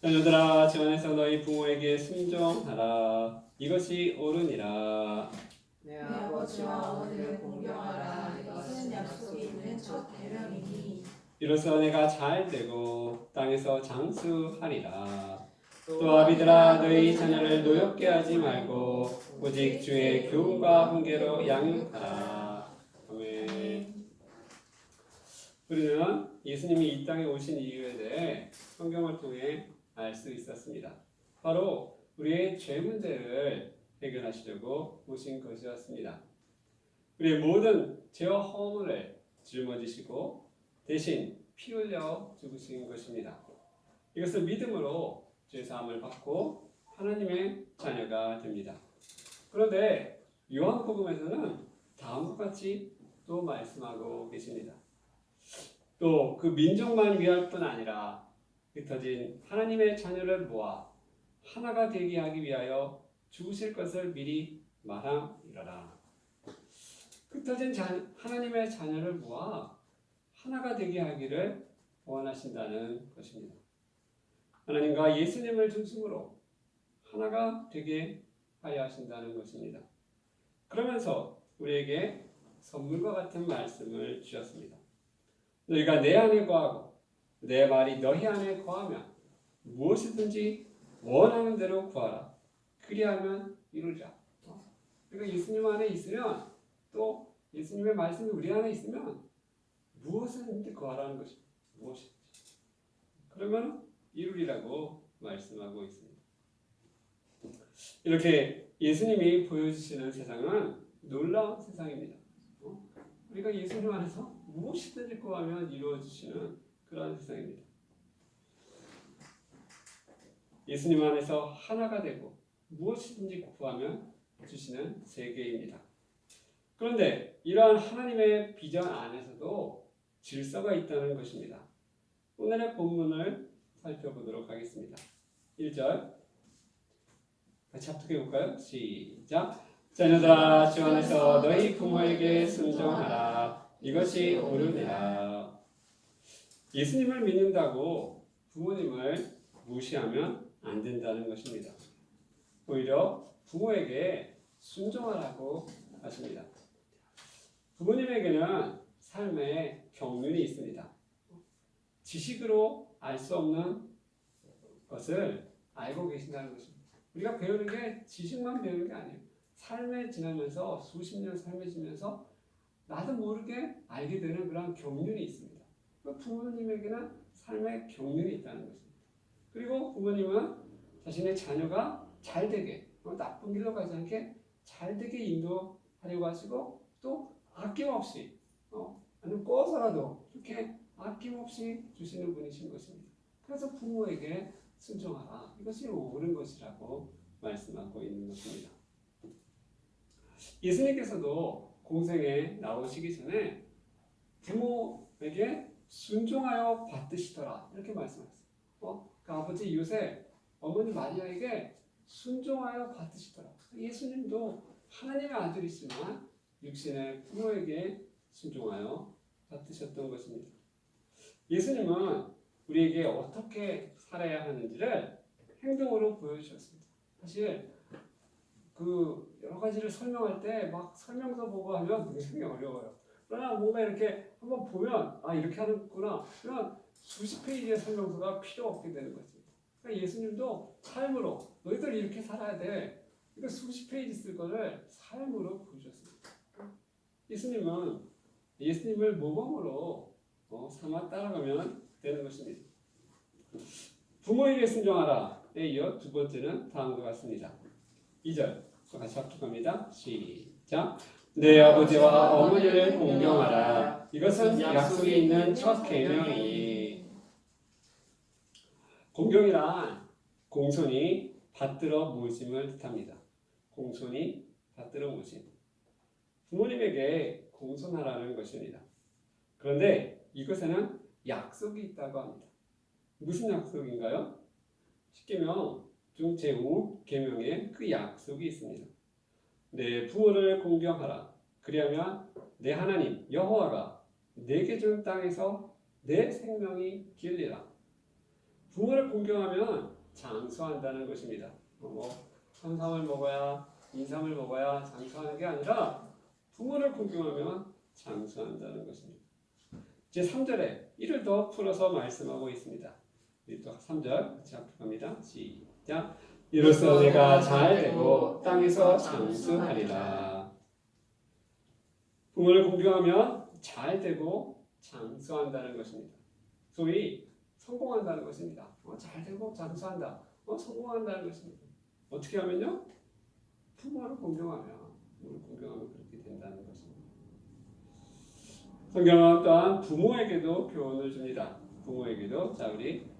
자녀들아 주 안에서 너희 부모에게 순종하라. 이것이 옳으니라. 내 아버지와 어머니를 공경하라. 이것은 약속이 있는 첫 계명이니 이로써 내가 잘 되고 땅에서 장수하리라. 또 아비들아 너희 자녀를 노엽게 하지 말고 오직 주의 교훈과 훈계로 양육하라. 아멘. 우리는 예수님이 이 땅에 오신 이유에 대해 성경을 통해 알 수 있었습니다. 바로 우리의 죄 문제를 해결하시려고 오신 것이었습니다. 우리의 모든 죄와 허물을 짊어지시고 대신 피 흘려 죽으신 것입니다. 이것을 믿음으로 죄사함을 받고 하나님의 자녀가 됩니다. 그런데 요한복음에서는 다음과 같이 또 말씀하고 계십니다. 또 그 민족만 위할 뿐 아니라 흩어진 하나님의 자녀를 모아 하나가 되게 하기 위하여 죽으실 것을 미리 말함이러라. 흩어진 하나님의 자녀를 모아 하나가 되게 하기를 원하신다는 것입니다. 하나님과 예수님을 중심으로 하나가 되게 하여 하신다는 것입니다. 그러면서 우리에게 선물과 같은 말씀을 주셨습니다. 너희가 내 안에 거하고 내 말이 너희 안에 거하면 무엇이든지 원하는 대로 구하라. 그리하면 이루자. 그러니까 예수님 안에 있으면 또 예수님의 말씀이 우리 안에 있으면 무엇이든지 구하라는 것입니다. 무엇이든지. 그러면 이루리라고 말씀하고 있습니다. 이렇게 예수님이 보여주시는 세상은 놀라운 세상입니다. 우리가 예수님 안에서 무엇이든지 구하면 이루어지시는 그런 세상입니다. 예수님 안에서 하나가 되고 무엇이든지 구하면 주시는 세계입니다. 그런데 이러한 하나님의 비전 안에서도 질서가 있다는 것입니다. 오늘의 본문을 살펴보도록 하겠습니다. 1절 같이 합독해 볼까요? 시작. 자녀들아 주 안에서 너희 부모에게 순종하라. 이것이 옳으니라. 예수님을 믿는다고 부모님을 무시하면 안 된다는 것입니다. 오히려 부모에게 순종하라고 하십니다. 부모님에게는 삶의 경륜이 있습니다. 지식으로 알 수 없는 것을 알고 계신다는 것입니다. 우리가 배우는 게 지식만 배우는 게 아니에요. 삶에 지나면서 수십 년 삶에 지나면서 나도 모르게 알게 되는 그런 경륜이 있습니다. 부모님에게는 삶의 경륜이 있다는 것입니다. 그리고 부모님은 자신의 자녀가 잘 되게, 나쁜 길로 가지 않게 잘 되게 인도하려고 하시고 또 아낌없이, 아니면 꺼서라도 이렇게 아낌없이 주시는 분이신 것입니다. 그래서 부모에게 순종하라. 이것이 옳은 것이라고 말씀하고 있는 것입니다. 예수님께서도 공생에 나오시기 전에 부모에게 순종하여 받드시더라 이렇게 말씀하셨어요. 그 아버지 요셉, 어머니 마리아에게 순종하여 받드시더라. 예수님도 하나님의 아들이지만 육신의 부모에게 순종하여 받드셨던 것입니다. 예수님은 우리에게 어떻게 살아야 하는지를 행동으로 보여주셨습니다. 사실 그 여러 가지를 설명할 때 막 설명서 보고 하면 굉장히 어려워요. 그러나 뭔가 이렇게 한번 보면 이렇게 하는구나. 그런 수십 페이지의 설명서가 필요 없게 되는 것입니다. 그러니까 예수님도 삶으로 너희들 이렇게 살아야 돼. 이거 수십 페이지 쓸 거를 삶으로 보여주셨습니다. 예수님을 모범으로 삼아 따라가면 되는 것입니다. 부모에게 순종하라에 이어 두 번째는 다음과 같습니다. 2절 같이 합독합니다. 시작. 내 아버지와 어머니를 공경하라. 이것은 약속이 있는 첫 계명이니. 공경이란 공손히 받들어 모심을 뜻합니다. 공손히 받들어 모심. 부모님에게 공손하라는 것입니다. 그런데 이것에는 약속이 있다고 합니다. 무슨 약속인가요? 십계명 중 제5계명에 그 약속이 있습니다. 내 부모를 공경하라. 그리하면 내 하나님 여호와가 내게 준 땅에서 내 생명이 길리라. 부모를 공경하면 장수한다는 것입니다. 뭐 산삼을 먹어야 인삼을 먹어야 장수하는 게 아니라 부모를 공경하면 장수한다는 것입니다. 제 3절에 이를 더 풀어서 말씀하고 있습니다. 우리 또 3절 같이 앞으로 갑니다. 시작. 이로써 내가 잘 되고 땅에서 장수하리라. 부모를 공경하면 잘 되고 장수한다는 것입니다. 소위 성공한다는 것입니다. 잘 되고 장수한다. 성공한다는 것입니다. 어떻게 하면요? 부모를 공경하면 그렇게 된다는 것입니다. 성경은 또한 부모에게도 교훈을 줍니다. 부모에게도 자 우리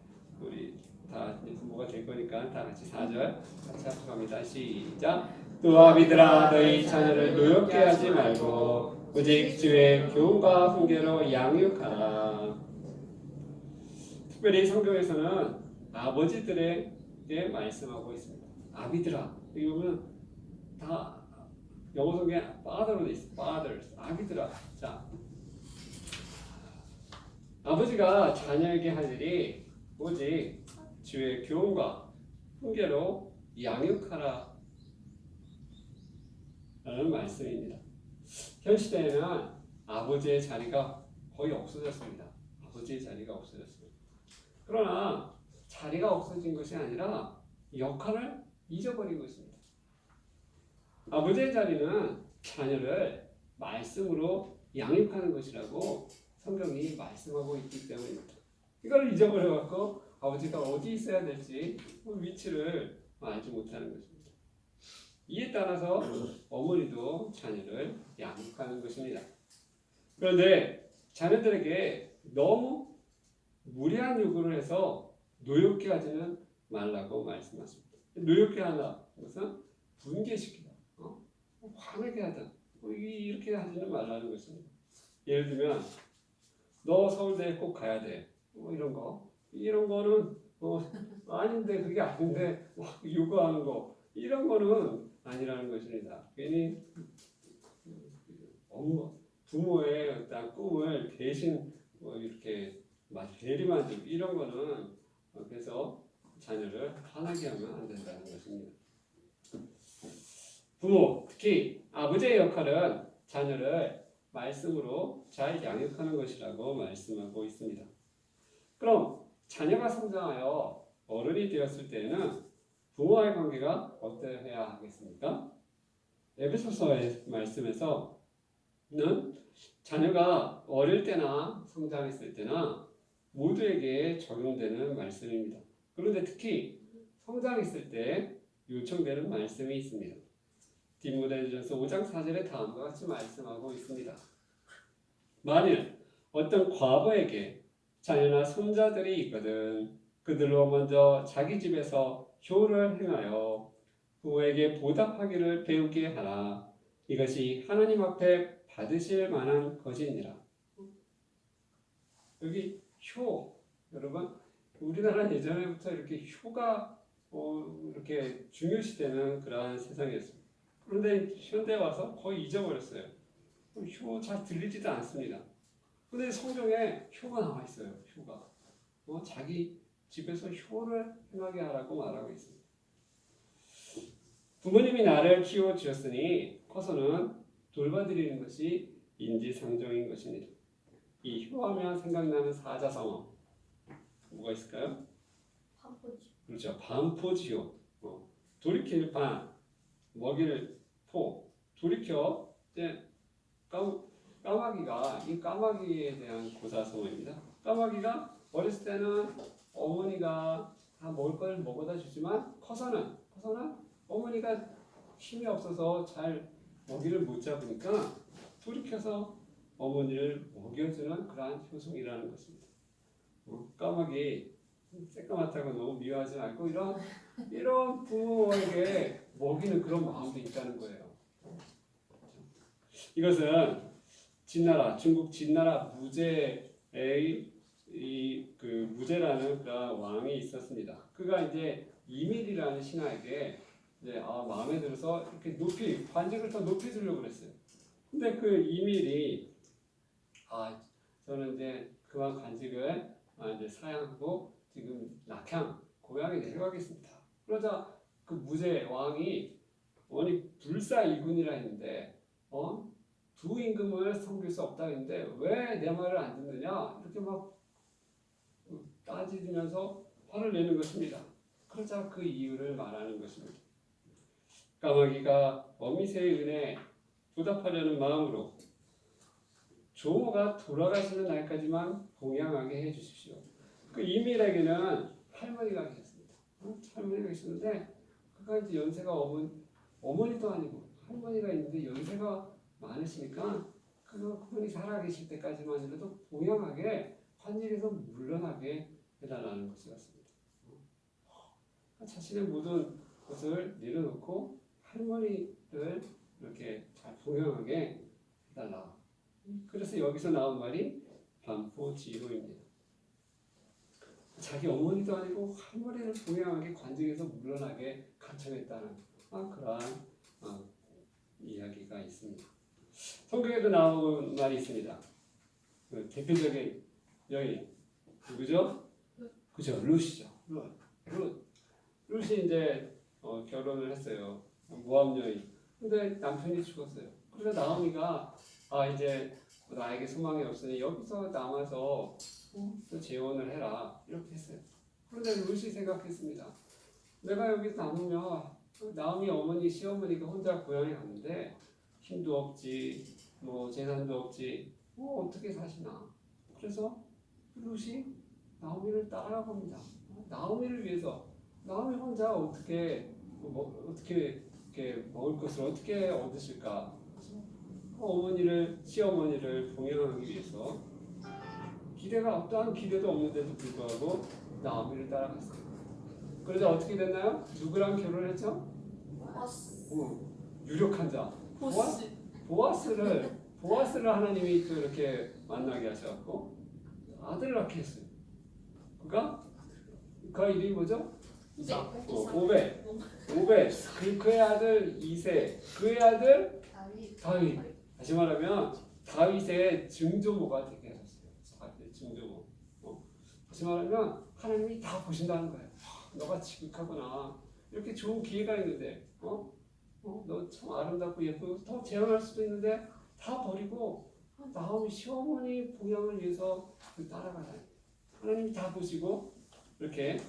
다 부모가 될 거니까 다 같이 4절 같이 앞으로 갑니다. 시작. 또 아비들아 너희 자녀를 노엽게 하지 말고 오직 주의 교훈과 훈계로 양육하라. 특별히 성경에서는 아버지들에게 말씀하고 있습니다. 아비들아 여기 보면 다 영어 성경에 father로 돼 있어. fathers 아비들아. 자 아버지가 자녀에게 할 일이 오직 주의 교훈과 훈계로 양육하라 라는 말씀입니다. 현 시대에는 아버지의 자리가 거의 없어졌습니다. 아버지의 자리가 없어졌습니다. 그러나 자리가 없어진 것이 아니라 역할을 잊어버리고 있습니다. 아버지의 자리는 자녀를 말씀으로 양육하는 것이라고 성경이 말씀하고 있기 때문입니다. 이걸 잊어버려갖고 아버지가 어디 있어야 될지 위치를 알지 못하는 것입니다. 이에 따라서 어머니도 자녀를 양육하는 것입니다. 그런데 자녀들에게 너무 무리한 요구를 해서 노엽게 하지는 말라고 말씀하십니다. 노엽게 하는 것은 분개시키다, 화내게 하다, 이렇게 하지는 말라는 것입니다. 예를 들면 너 서울대에 꼭 가야 돼. 이런 거는 아닌데 그게 아닌데 요구하는 거 이런 거는 아니라는 것입니다. 괜히 부모의 어떤 꿈을 대신 이렇게 대리만족 이런 거는 그래서 자녀를 화나게 하면 안 된다는 것입니다. 부모, 특히 아버지의 역할은 자녀를 말씀으로 잘 양육하는 것이라고 말씀하고 있습니다. 그럼 자녀가 성장하여 어른이 되었을 때는 부모와의 관계가 어떠해야 하겠습니까? 에베소서의 말씀에서는 자녀가 어릴 때나 성장했을 때나 모두에게 적용되는 말씀입니다. 그런데 특히 성장했을 때 요청되는 말씀이 있습니다. 디모데전서 5장 4절에 다음과 같이 말씀하고 있습니다. 만일 어떤 과부에게 자녀나 손자들이 있거든 그들로 먼저 자기 집에서 효를 행하여 부모에게 보답하기를 배우게 하라. 이것이 하나님 앞에 받으실 만한 것이니라. 여기 효, 여러분 우리나라 예전부터 이렇게 효가 이렇게 중요시되는 그러한 세상이었습니다. 그런데 현대 와서 거의 잊어버렸어요. 효 잘 들리지도 않습니다. 그런데 성경에 효가 나와 있어요. 효가 자기 집에서 효를 행하게 하라고 말하고 있습니다. 부모님이 나를 키워 주셨으니 커서는 돌봐드리는 것이 인지상정인 것입니다. 이 효하면 생각나는 사자성어 뭐가 있을까요? 반포지. 그렇죠. 반포지효. 돌이킬 반, 먹이를 포. 돌이켜 이제 까마귀가 이 까마귀에 대한 고사성어입니다. 까마귀가 어렸을 때는 어머니가 다 먹을 걸 먹어다 주지만 커서는 어머니가 힘이 없어서 잘 먹이를 못 잡으니까 돌이켜서 어머니를 먹여주는 그러한 효성이라는 것입니다. 까마귀 새까맣다고 너무 미워하지 말고 이런 부모에게 먹이는 그런 마음도 있다는 거예요. 이것은 진나라 중국 진나라 무제의 그 무제라는 그런 왕이 있었습니다. 그가 이제 이밀이라는 신하에게 이제 마음에 들어서 이렇게 관직을 더 높이 주려고 그랬어요. 근데 그 이밀이 저는 이제 그만 관직을 이제 사양하고 지금 낙향 고향에 내려가겠습니다. 그러자 그 무제 왕이 어머니 불사이군이라 했는데 두 임금을 섬길 수 없다 했는데 왜 내 말을 안 듣느냐 이렇게 막 따지면서 화를 내는 것입니다. 그러자 그 이유를 말하는 것입니다. 까마귀가 어미새의 은혜에 보답하려는 마음으로 조모가 돌아가시는 날까지만 봉양하게 해주십시오. 그 이밀에게는 할머니가 계셨습니다. 할머니가 있었는데 그가 이제 연세가 어머니도 아니고 할머니가 있는데 연세가 많으시니까 그분이 살아계실 때까지만이라도 봉양하게 환일에서 물러나게 해달라는 것이었습니다. 자신의 모든 것을 내려놓고 할머니를 이렇게 잘 봉양하게 해달라. 그래서 여기서 나온 말이 반포지효입니다. 자기 어머니도 아니고 할머니를 봉양하게 관직에서 물러나게 간청했다는 그러한 이야기가 있습니다. 성경에도 나온 말이 있습니다. 그 대표적인 여인 누구죠? 그죠? 룻이죠. 룻이 이제 결혼을 했어요. 모압 여인. 근데 남편이 죽었어요. 그래서 나오미가 이제 나에게 소망이 없으니 여기서 남아서 또 재혼을 해라 이렇게 했어요. 그런데 룻이 생각했습니다. 내가 여기서 남으면 나오미 어머니 시어머니가 혼자 고향에 갔는데 힘도 없지 뭐 재산도 없지 어떻게 사시나. 그래서 룻이 나오미를 따라가 봅니다. 나오미를 위해서 나오미 혼자 어떻게 이렇게 먹을 것을 어떻게 얻으실까? 시어머니를 봉양하기 위해서 어떠한 기대도 없는데도 불구하고 나오미를 따라갔어요. 그러자 어떻게 됐나요? 누구랑 결혼했죠? 유력한 자 보아스를 하나님이 또 이렇게 만나게 하셔갖고 아들을 낳게 했어요. 그 이름이 뭐죠? 오벳. 그의 아들 이세. 그의 아들 다윗. 다시 말하면 다윗의 증조모가 되게 하셨어요. 다윗의 증조모. 다시 말하면 하나님이 다 보신다는 거예요. 너가 지극하구나. 이렇게 좋은 기회가 있는데, 너 참 아름답고 예쁘고 더 재혼할 수도 있는데 다 버리고 나오미 시어머니 봉양을 위해서 따라가다니. 하나님이 다 보시고 이렇게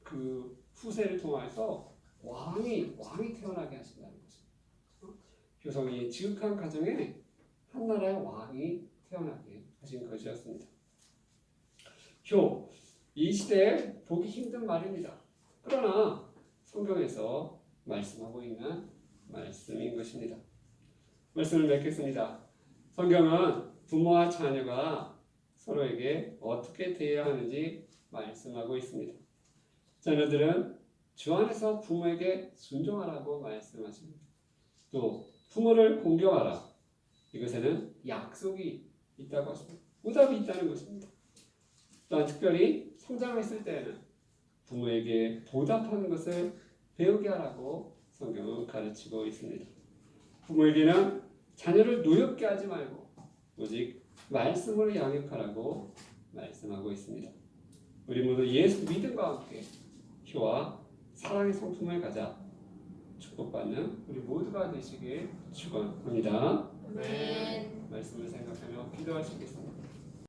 그 후세를 통해서 왕이 태어나게 하신다는 것입니다. 효성이 지극한 가정에 한 나라의 왕이 태어나게 하신 것이었습니다. 이 시대에 보기 힘든 말입니다. 그러나 성경에서 말씀하고 있는 말씀인 것입니다. 말씀을 맺겠습니다. 성경은 부모와 자녀가 서로에게 어떻게 대해야 하는지 말씀하고 있습니다. 자녀들은 주 안에서 부모에게 순종하라고 말씀하십니다. 또 부모를 공경하라. 이것에는 약속이 있다고 하십니다. 보답이 있다는 것입니다. 또한 특별히 성장했을 때에는 부모에게 보답하는 것을 배우게 하라고 성경은 가르치고 있습니다. 부모에게는 자녀를 노엽게 하지 말고 오직 말씀으로 양육하라고 말씀하고 있습니다. 우리 모두 예수 믿음과 함께 효와 사랑의 성품을 가져 축복받는 우리 모두가 되시길 축원합니다. 네. 말씀을 생각하며 기도하시겠습니다.